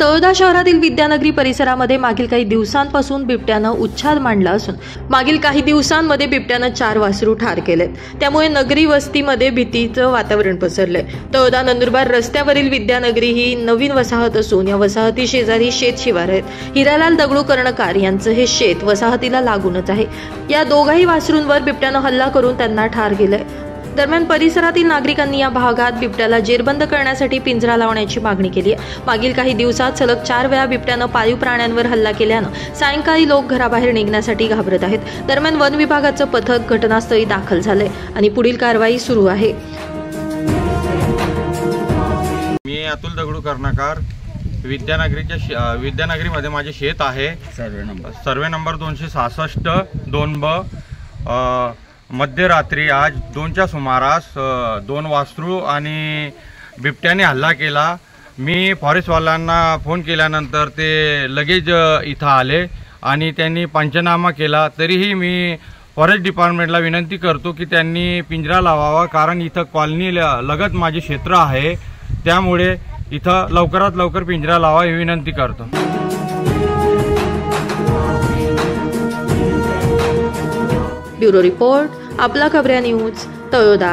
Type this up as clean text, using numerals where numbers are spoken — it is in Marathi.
तळोदा शहरातील विद्यानगरी परिसरामध्ये मागील काही दिवसांपासून बिबट्यानं उच्छाद मांडला असून मागील काही दिवसांमध्ये बिबट्यानं 4 वासरू ठार केलेत। त्यामुळे नगरी वस्तीमध्ये भीतीचं वातावरण पसरलंय। तळोदा नंदुरबार रस्त्यावरील विद्यानगरी ही नवीन वसाहत असून या वसाहती शेजारी शेत शिवार आहेत। हिरालाल दगडू कर्णकार यांचं हे शेत वसाहतीला लागूनच आहे। या दोघाही वासरूंवर बिबट्यानं हल्ला करून त्यांना ठार केलंय। दरम्यान परिसरातील नागरिकांनी या भागात बिबट्याला जेरबंद करण्यासाठी पिंजरा लावण्याची मागणी केली आहे। मागील काही दिवसात सलग 4 वेळा बिबट्यानं पाळीव प्राण्यांवर हल्ला केल्यानं सायंकाळी लोक घराबाहेर निघण्यासाठी घाबरत आहेत। दरम्यान वन विभागाचं पथक घटनास्थळी दाखल झालंय आणि पुढील कारवाई सुरू आहे। मी अतुल दगडू कर्णकार, विद्यानगरीमध्ये माझे शेत आहे। Survey number 266 2B। मध्यरात्री आज 2च्या सुमारास 2 वासरू आणि बिबट्याने हल्ला केला। मी फॉरेस्टवाल्यांना फोन केल्यानंतर ते लगेच इथं आले आणि त्यांनी पंचनामा केला। तरीही मी फॉरेस्ट डिपार्टमेंटला विनंती करतो की त्यांनी पिंजरा लावावा, कारण इथं कॉलनी लगत माझे क्षेत्र आहे, त्यामुळे इथं लवकरात लवकर पिंजरा लावा ही विनंती करतो। ब्युरो रिपोर्ट, आपला खबऱ्या न्यूज, तळोदा।